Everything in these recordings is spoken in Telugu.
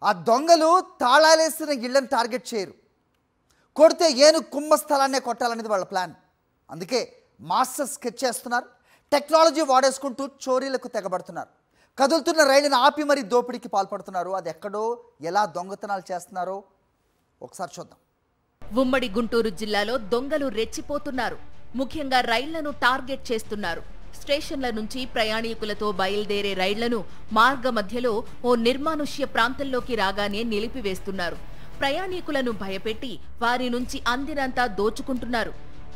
ఆ దొంగలు తాళాలేసిన ఇళ్లను టార్గెట్ చేయరు. కొడితే ఏను కుంభస్థలాన్నే కొట్టాలనేది వాళ్ళ ప్లాన్. అందుకే మాస్టర్ స్కెచ్ చేస్తున్నారు. టెక్నాలజీ వాడేసుకుంటూ చోరీలకు తెగబడుతున్నారు. కదులుతున్న రైలును ఆపి మరీ దోపిడీకి పాల్పడుతున్నారు. అది ఎక్కడో ఎలా దొంగతనాలు చేస్తున్నారో ఒకసారి చూద్దాం. ఉమ్మడి గుంటూరు జిల్లాలో దొంగలు రెచ్చిపోతున్నారు. ముఖ్యంగా రైళ్లను టార్గెట్ చేస్తున్నారు. స్టేషన్ల నుంచి ప్రయాణికులతో బయలుదేరే రైళ్లను మార్గ మధ్యలో ఓ నిర్మానుష్య ప్రాంతంలోకి రాగానే నిలిపివేస్తున్నారు. ప్రయాణికులను భయపెట్టి వారి నుంచి అందినంతా దోచుకుంటున్నారు.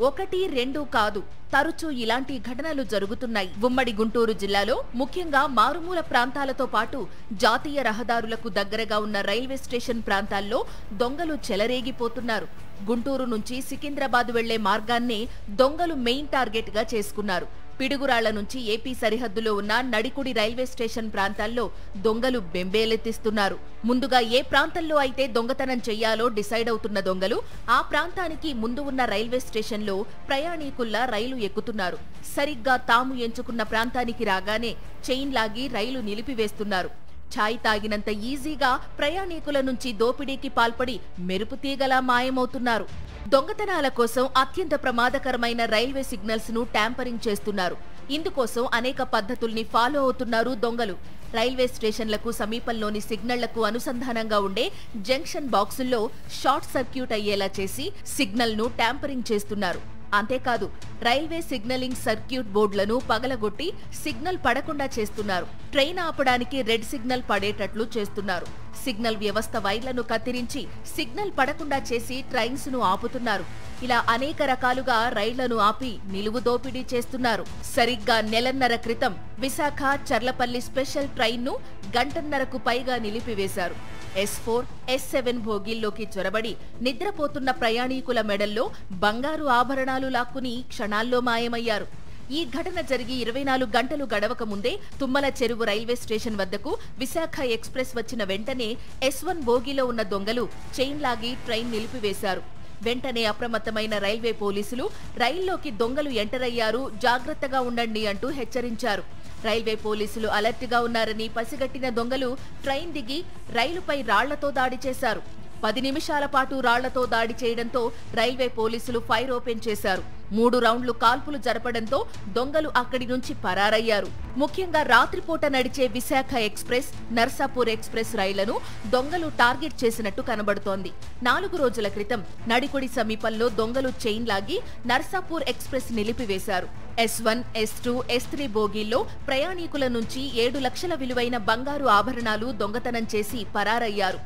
1, 2 కాదు, తరచూ ఇలాంటి ఘటనలు జరుగుతున్నాయి. ఉమ్మడి గుంటూరు జిల్లాలో ముఖ్యంగా మారుమూల ప్రాంతాలతో పాటు జాతీయ రహదారులకు దగ్గరగా ఉన్న రైల్వే స్టేషన్ ప్రాంతాల్లో దొంగలు చెలరేగిపోతున్నారు. గుంటూరు నుంచి సికింద్రాబాద్ వెళ్లే మార్గాన్నే దొంగలు మెయిన్ టార్గెట్ గా చేసుకున్నారు. పిడుగురాళ్ల నుంచి ఏపీ సరిహద్దులో ఉన్న నడికుడి రైల్వే స్టేషన్ ప్రాంతాల్లో దొంగలు బెంబేలెత్తిస్తున్నారు. ముందుగా ఏ ప్రాంతంలో అయితే దొంగతనం చెయ్యాలో డిసైడ్ అవుతున్న దొంగలు ఆ ప్రాంతానికి ముందు ఉన్న రైల్వే స్టేషన్లో ప్రయాణికుల్లా రైలు ఎక్కుతున్నారు. సరిగ్గా తాము ఎంచుకున్న ప్రాంతానికి రాగానే చైన్ లాగి రైలు నిలిపివేస్తున్నారు. ఛాయ్ తాగినంత ఈజీగా ప్రయాణికుల నుంచి దోపిడీకి పాల్పడి మెరుపు తీగలా మాయమవుతున్నారు. దొంగతనాల కోసం అత్యంత ప్రమాదకరమైన రైల్వే సిగ్నల్స్ ను ట్యాంపరింగ్ చేస్తున్నారు. ఇందుకోసం అనేక పద్ధతుల్ని ఫాలో అవుతున్నారు దొంగలు. రైల్వే స్టేషన్లకు సమీపంలోని సిగ్నళ్లకు అనుసంధానంగా ఉండే జంక్షన్ బాక్సుల్లో షార్ట్ సర్క్యూట్ అయ్యేలా చేసి సిగ్నల్ ను ట్యాంపరింగ్ చేస్తున్నారు. అంతేకాదు, రైల్వే సిగ్నలింగ్ సర్క్యూట్ బోర్డులను పగలగొట్టి సిగ్నల్ పడకుండా చేస్తున్నారు. ట్రైన్ ఆపడానికి రెడ్ సిగ్నల్ పడేటట్లు చేస్తున్నారు. సిగ్నల్ వ్యవస్థ వైర్లను కత్తిరించి సిగ్నల్ పడకుండా చేసి ట్రైన్స్ ను ఆపుతున్నారు. ఇలా అనేక రకాలుగా రైళ్లను ఆపి నిలువు దోపిడీ చేస్తున్నారు. సరిగ్గా నెలన్నర క్రితం విశాఖ చర్లపల్లి స్పెషల్ ట్రైన్ ను గంటన్నరకు పైగా నిలిపివేశారు. S4, S7 భోగిల్లోకి చొరబడి నిద్రపోతున్న ప్రయాణికుల మెడల్లో బంగారు ఆభరణాలు లాక్కుని క్షణాల్లో మాయమయ్యారు. ఈ ఘటన జరిగి 24 గంటలు గడవక ముందే తుమ్మల చెరువు రైల్వే స్టేషన్ వద్దకు విశాఖ ఎక్స్ప్రెస్ వచ్చిన వెంటనే S1 బోగిలో ఉన్న దొంగలు చైన్ లాగి ట్రైన్ నిలిపివేశారు. వెంటనే అప్రమత్తమైన రైల్వే పోలీసులు రైల్లోకి దొంగలు ఎంటర్ అయ్యారు, జాగ్రత్తగా ఉండండి అంటూ హెచ్చరించారు. రైల్వే పోలీసులు అలర్ట్ గా ఉన్నారని పసిగట్టిన దొంగలు ట్రైన్ దిగి రైలుపై రాళ్లతో దాడి చేశారు. 10 నిమిషాల పాటు రాళ్లతో దాడి చేయడంతో రైల్వే పోలీసులు ఫైర్ ఓపెన్ చేశారు. 3 రౌండ్లు కాల్పులు జరపడంతో దొంగలు అక్కడి నుంచి పరారయ్యారు. ముఖ్యంగా రాత్రిపూట నడిచే విశాఖ ఎక్స్ప్రెస్, నర్సాపూర్ ఎక్స్ప్రెస్ రైళ్లను దొంగలు టార్గెట్ చేసినట్టు కనబడుతోంది. 4 రోజుల క్రితం నడికుడి సమీపంలో దొంగలు చైన్ లాగి నర్సాపూర్ ఎక్స్ప్రెస్ నిలిపివేశారు. S1, S2, S3 బోగీల్లో ప్రయాణికుల నుంచి 7 లక్షల విలువైన బంగారు ఆభరణాలు దొంగతనం చేసి పరారయ్యారు.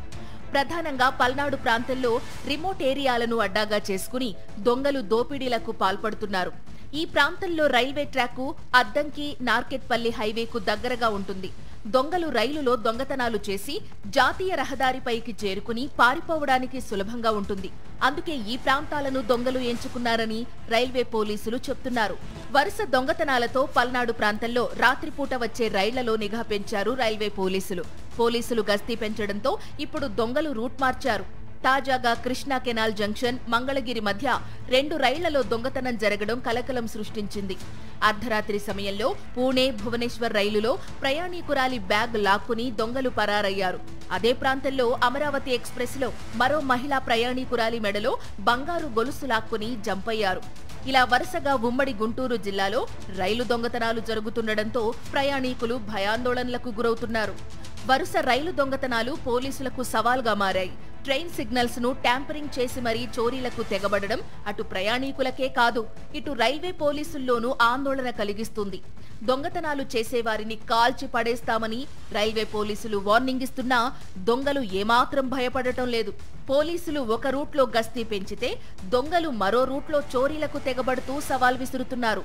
ప్రధానంగా పల్నాడు ప్రాంతంలో రిమోట్ ఏరియాలను అడ్డాగా చేసుకుని దొంగలు దోపిడీలకు పాల్పడుతున్నారు. ఈ ప్రాంతంలో రైల్వే ట్రాకు అద్దంకి, నార్కెట్పల్లి హైవేకు దగ్గరగా ఉంటుంది. దొంగలు రైలులో దొంగతనాలు చేసి జాతీయ రహదారిపైకి చేరుకుని పారిపోవడానికి సులభంగా ఉంటుంది. అందుకే ఈ ప్రాంతాలను దొంగలు ఎంచుకున్నారని రైల్వే పోలీసులు చెప్తున్నారు. వరుస దొంగతనాలతో పల్నాడు ప్రాంతంలో రాత్రిపూట వచ్చే రైళ్లలో నిఘా పెంచారు రైల్వే పోలీసులు. పోలీసులు గస్తీ పెంచడంతో ఇప్పుడు దొంగలు రూట్ మార్చారు. తాజాగా కృష్ణా కెనాల్ జంక్షన్, మంగళగిరి మధ్య 2 రైళ్లలో దొంగతనం జరగడం కలకలం సృష్టించింది. అర్ధరాత్రి సమయంలో పూణే, భువనేశ్వర్ రైలులో ప్రయాణికురాలి బ్యాగ్ లాక్కుని దొంగలు పరారయ్యారు. అదే ప్రాంతంలో అమరావతి ఎక్స్ప్రెస్ లో మరో మహిళా ప్రయాణికురాలి మెడలో బంగారు గొలుసు లాక్కుని జంపయ్యారు. ఇలా వరుసగా ఉమ్మడి గుంటూరు జిల్లాలో రైలు దొంగతనాలు జరుగుతుండటంతో ప్రయాణికులు భయాందోళనలకు గురవుతున్నారు. వరుస రైలు దొంగతనాలు పోలీసులకు సవాల్గా మారాయి. ట్రైన్ సిగ్నల్స్ ను ట్యాంపరింగ్ చేసి మరీ చోరీలకు తెగబడడం అటు ప్రయాణికులకే కాదు, ఇటు రైల్వే పోలీసుల్లోనూ ఆందోళన కలిగిస్తుంది. దొంగతనాలు చేసేవారిని కాల్చి పడేస్తామని రైల్వే పోలీసులు వార్నింగ్ ఇస్తున్నా దొంగలు ఏమాత్రం భయపడటం లేదు. పోలీసులు ఒక రూట్లో గస్తీ పెంచితే దొంగలు మరో రూట్లో చోరీలకు తెగబడుతూ సవాల్ విసురుతున్నారు.